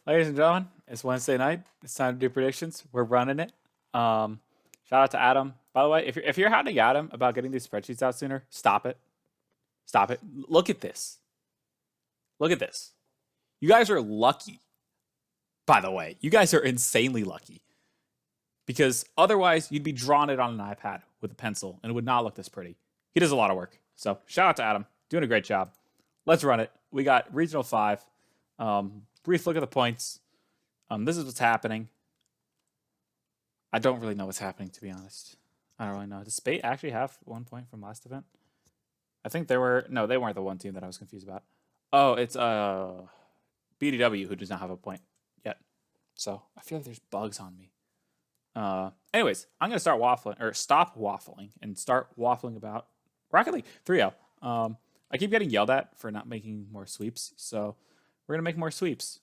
Ladies and gentlemen, it's Wednesday night. It's time to do predictions. We're running it. Shout out to Adam. By the way, if you're hounding Adam about getting these spreadsheets out sooner, stop it. Stop it. Look at this. Look at this. You guys are lucky. By the way, you guys are insanely lucky because otherwise you'd be drawing it on an iPad with a pencil and it would not look this pretty. He does a lot of work. So shout out to Adam, doing a great job. Let's run it. We got regional 5. Brief look at the points. This is what's happening. I don't really know what's happening, to be honest. I don't really know. Does Spate actually have 1 point from last event? I think they weren't the one team that I was confused about. Oh, it's BDW who does not have a point yet. So I feel like there's bugs on me. Anyways, I'm gonna start waffling or stop waffling and start waffling about Rocket League 3-0. I keep getting yelled at for not making more sweeps, so we're gonna make more sweeps.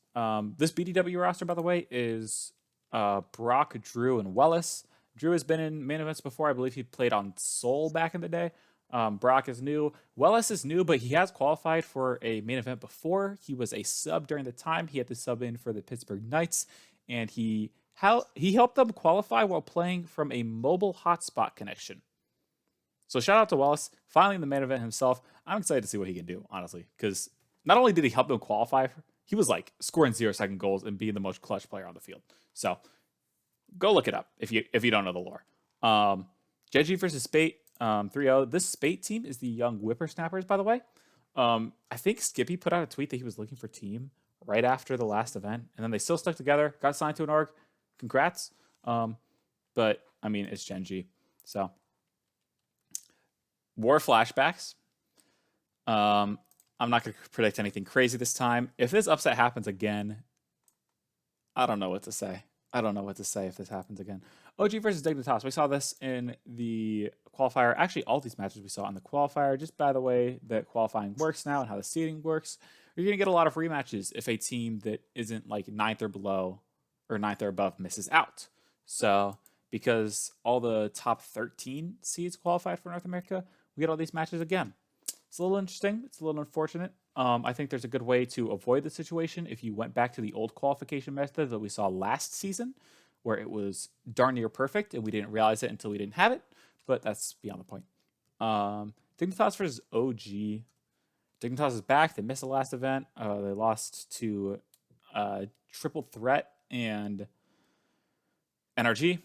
This BDW roster, by the way, is Brock, Drew, and Wellis. Drew has been in main events before. I believe he played on Soul back in the day. Brock is new. Wellis is new, but he has qualified for a main event before. He was a sub during the time. He had to sub in for the Pittsburgh Knights, and he helped them qualify while playing from a mobile hotspot connection. So shout out to Wellis, finally in the main event himself. I'm excited to see what he can do, honestly, because not only did he help them qualify, he was like scoring 0-second goals and being the most clutch player on the field. So go look it up if you don't know the lore. GenG versus Spate, 3-0. This Spate team is the young whippersnappers, by the way. I think Skippy put out a tweet that he was looking for team right after the last event, and then they still stuck together, got signed to an org. Congrats. But I mean, it's GenG. So war flashbacks. I'm not going to predict anything crazy this time. If this upset happens again, I don't know what to say. I don't know what to say if this happens again. OG versus Dignitas. We saw this in the qualifier. Actually, all these matches we saw in the qualifier. Just by the way that qualifying works now and how the seeding works, you're going to get a lot of rematches if a team that isn't like 9th or below or 9th or above misses out. So because all the top 13 seeds qualified for North America, we get all these matches again. It's a little interesting. It's a little unfortunate. I think there's a good way to avoid the situation if you went back to the old qualification method that we saw last season, where it was darn near perfect and we didn't realize it until we didn't have it. But that's beyond the point. Dignitas versus OG. Dignitas is back. They missed the last event. They lost to Triple Threat and NRG.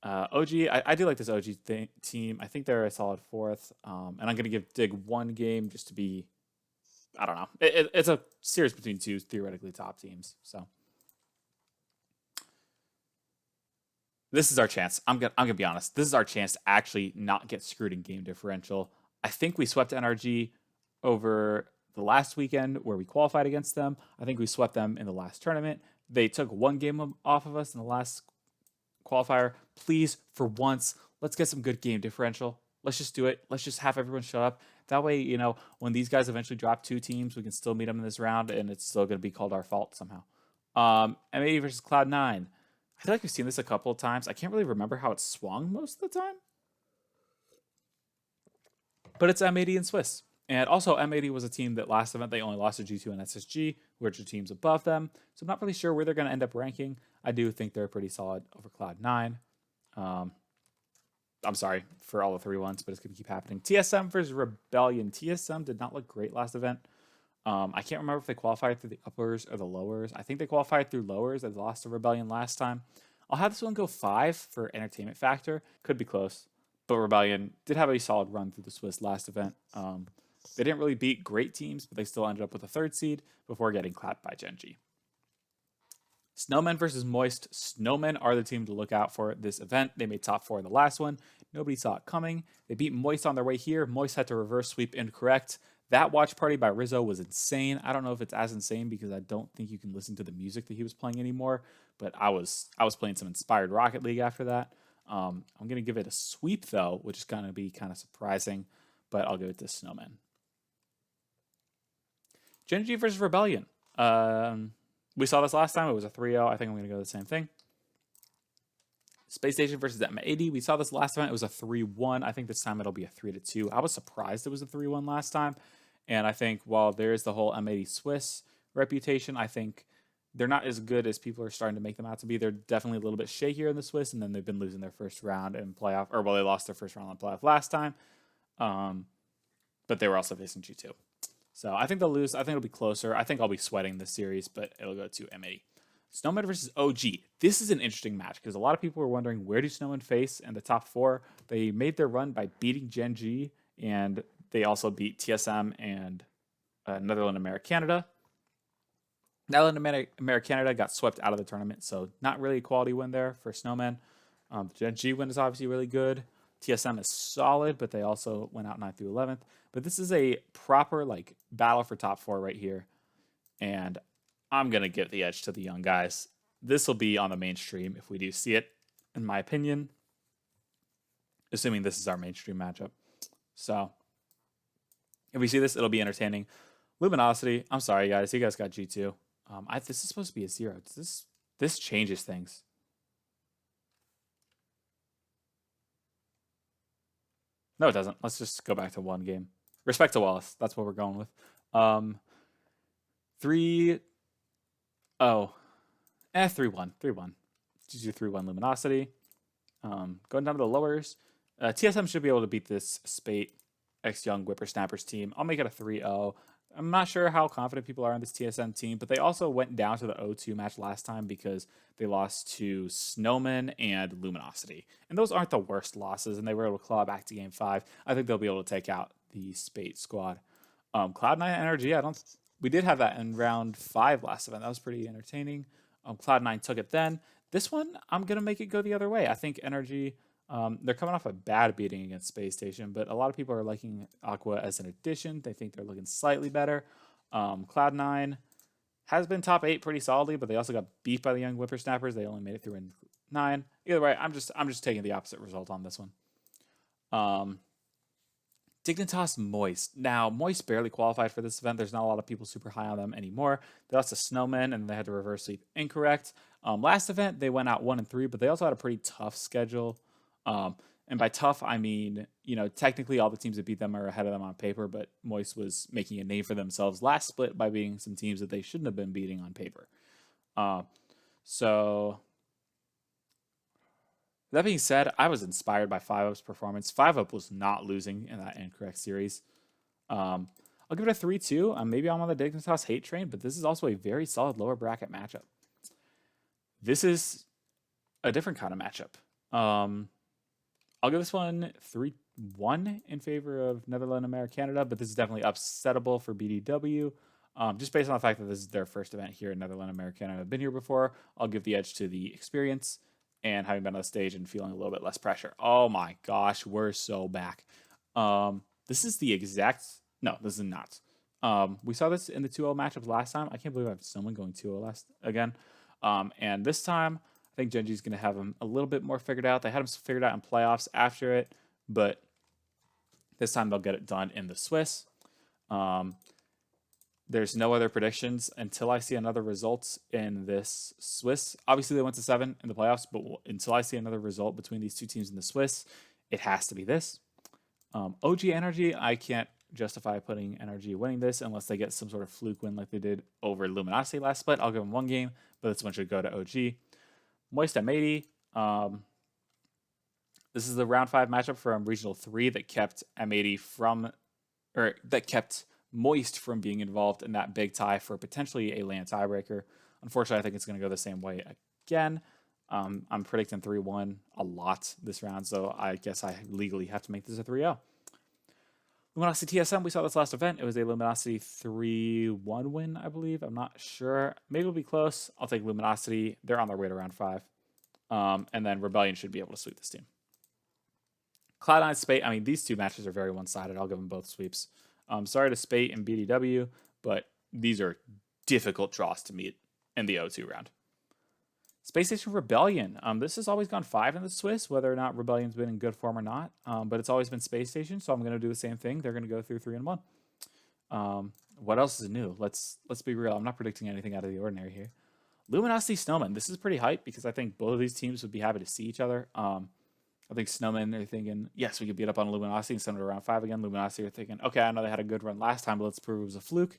OG, I do like this OG team. I think they're a solid 4th. And I'm going to give Dig 1 game just to be, I don't know. It's a series between 2 theoretically top teams. So this is our chance. I'm gonna be honest. This is our chance to actually not get screwed in game differential. I think we swept NRG over the last weekend where we qualified against them. I think we swept them in the last tournament. They took 1 game off of us in the last qualifier. Please, for once, let's get some good game differential. Let's just do it. Let's just have everyone shut up. That way, when these guys eventually drop 2 teams, we can still meet them in this round, and it's still going to be called our fault somehow. M80 versus Cloud9. I feel like we've seen this a couple of times. I can't really remember how it swung most of the time. But it's M80 and Swiss. And also, M80 was a team that last event, they only lost to G2 and SSG, which are teams above them. So I'm not really sure where they're going to end up ranking. I do think they're pretty solid over Cloud9. I'm sorry for all the 3-1s, but it's going to keep happening. TSM versus Rebellion. TSM did not look great last event. I can't remember if they qualified through the uppers or the lowers. I think they qualified through lowers. They lost to Rebellion last time. I'll have this one go 5 for entertainment factor. Could be close. But Rebellion did have a solid run through the Swiss last event. They didn't really beat great teams, but they still ended up with a 3rd seed before getting clapped by GenG. Snowmen versus Moist. Snowmen are the team to look out for this event. They made top 4 in the last one. Nobody saw it coming. They beat Moist on their way here. Moist had to reverse sweep incorrect. That watch party by Rizzo was insane. I don't know if it's as insane because I don't think you can listen to the music that he was playing anymore, but I was playing some inspired Rocket League after that. I'm going to give it a sweep, though, which is going to be kind of surprising, but I'll give it to Snowmen. GenG versus Rebellion. We saw this last time. It was a 3-0. I think I'm going to go the same thing. Space Station versus M80. We saw this last time. It was a 3-1. I think this time it'll be a 3-2. I was surprised it was a 3-1 last time. And I think while there is the whole M80 Swiss reputation, I think they're not as good as people are starting to make them out to be. They're definitely a little bit shakier in the Swiss, and then they've been losing their first round in playoff, or well, they lost their first round in playoff last time, but they were also facing G2. So I think they'll lose. I think it'll be closer. I think I'll be sweating this series, but it'll go to M80. Snowman versus OG. This is an interesting match because a lot of people were wondering where do Snowman face in the top 4. They made their run by beating GenG, and they also beat TSM and Netherlands America Canada. Netherlands America Canada got swept out of the tournament, so not really a quality win there for Snowman. The GenG win is obviously really good. TSM is solid, but they also went out 9th through 11th. But this is a proper like battle for top 4 right here, and I'm gonna give the edge to the young guys. This will be on the mainstream if we do see it, in my opinion. Assuming this is our mainstream matchup, so if we see this, it'll be entertaining. Luminosity. I'm sorry, guys. You guys got G2. This is supposed to be a 0. This changes things. No, it doesn't. Let's just go back to 1 game. Respect to Wallace. That's what we're going with. 3-1. 3-1. G2 3-1 Luminosity. Going down to the lowers. TSM should be able to beat this Spate X Young Whippersnappers team. I'll make it a 3-0. I'm not sure how confident people are on this TSM team, but they also went down to the 0-2 match last time because they lost to Snowman and Luminosity. And those aren't the worst losses, and they were able to claw back to Game 5. I think they'll be able to take out the Spate squad. Cloud9 Energy, we did have that in round 5 last event. That was pretty entertaining. Cloud9 took it then. This one, I'm going to make it go the other way. I think Energy... they're coming off a bad beating against Space Station, but a lot of people are liking Aqua as an addition. They think they're looking slightly better. Cloud9 has been top 8 pretty solidly, but they also got beat by the Young Whippersnappers. They only made it through in 9. Either way, I'm just taking the opposite result on this one. Dignitas Moist. Now, Moist barely qualified for this event. There's not a lot of people super high on them anymore. They lost to Snowman, and they had to reverse sweep incorrect. Last event, they went out 1-3, but they also had a pretty tough schedule. And by tough, I mean, technically all the teams that beat them are ahead of them on paper, but Moist was making a name for themselves last split by beating some teams that they shouldn't have been beating on paper. So that being said, I was inspired by 5UP's performance. 5UP was not losing in that incorrect series. I'll give it a 3-2. Maybe I'm on the Dignitas hate train, but this is also a very solid lower bracket matchup. This is a different kind of matchup. I'll give this one 3-1 in favor of Netherlands America Canada, but this is definitely upsettable for BDW. Just based on the fact that this is their first event here in Netherlands America Canada. I've been here before. I'll give the edge to the experience and having been on the stage and feeling a little bit less pressure. Oh my gosh, we're so back. This is the exact... No, this is not. We saw this in the 2-0 matchup last time. I can't believe I have someone going 2-0 again. And this time... I think GenG's going to have them a little bit more figured out. They had them figured out in playoffs after it, but this time they'll get it done in the Swiss. There's no other predictions until I see another results in this Swiss. Obviously, they went to 7 in the playoffs, but until I see another result between these two teams in the Swiss, it has to be this. OG Energy, I can't justify putting Energy winning this unless they get some sort of fluke win like they did over Luminosity last split. I'll give them 1 game, but this one should go to OG. Moist M80. This is the round 5 matchup from Regional 3 that kept M80 from, or that kept Moist from being involved in that big tie for potentially a LAN tiebreaker. Unfortunately, I think it's going to go the same way again. I'm predicting 3-1 a lot this round, so I guess I legally have to make this a 3-0. Luminosity TSM, we saw this last event. It was a Luminosity 3-1 win, I believe. I'm not sure. Maybe it'll be close. I'll take Luminosity. They're on their way to round 5. And then Rebellion should be able to sweep this team. Cloud9 Spate, I mean, these two matches are very one-sided. I'll give them both sweeps. Sorry to Spate and BDW, but these are difficult draws to meet in the 0-2 round. Space Station Rebellion. This has always gone 5 in the Swiss, whether or not Rebellion's been in good form or not. But it's always been Space Station, so I'm going to do the same thing. They're going to go through 3-1. What else is new? Let's be real. I'm not predicting anything out of the ordinary here. Luminosity Snowman. This is pretty hype because I think both of these teams would be happy to see each other. I think Snowman are thinking, yes, we could beat up on Luminosity and send it around 5 again. Luminosity are thinking, okay, I know they had a good run last time, but let's prove it was a fluke.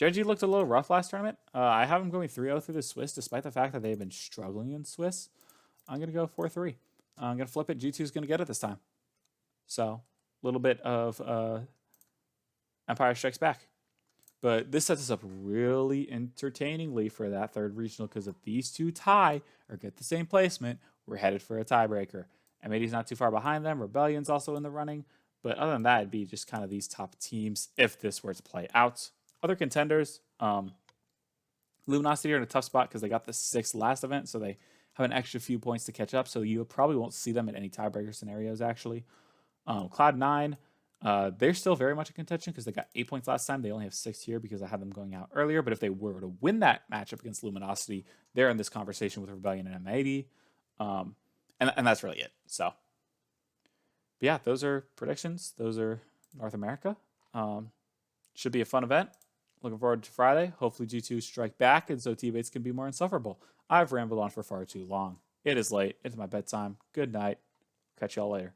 GenG looked a little rough last tournament. I have them going 3-0 through the Swiss, despite the fact that they've been struggling in Swiss. I'm going to go 4-3. I'm going to flip it. G2 is going to get it this time. So, a little bit of Empire Strikes Back. But this sets us up really entertainingly for that third regional, because if these two tie or get the same placement, we're headed for a tiebreaker. M80's not too far behind them. Rebellion's also in the running. But other than that, it'd be just kind of these top teams if this were to play out. Other contenders, Luminosity are in a tough spot because they got the 6th last event, so they have an extra few points to catch up. So you probably won't see them in any tiebreaker scenarios, actually. Cloud9, they're still very much in contention because they got 8 points last time. They only have 6 here because I had them going out earlier. But if they were to win that matchup against Luminosity, they're in this conversation with Rebellion and M80. And that's really it. So, but yeah, those are predictions. Those are North America. Should be a fun event. Looking forward to Friday. Hopefully G2 strike back and so teammates can be more insufferable. I've rambled on for far too long. It is late. It's my bedtime. Good night. Catch y'all later.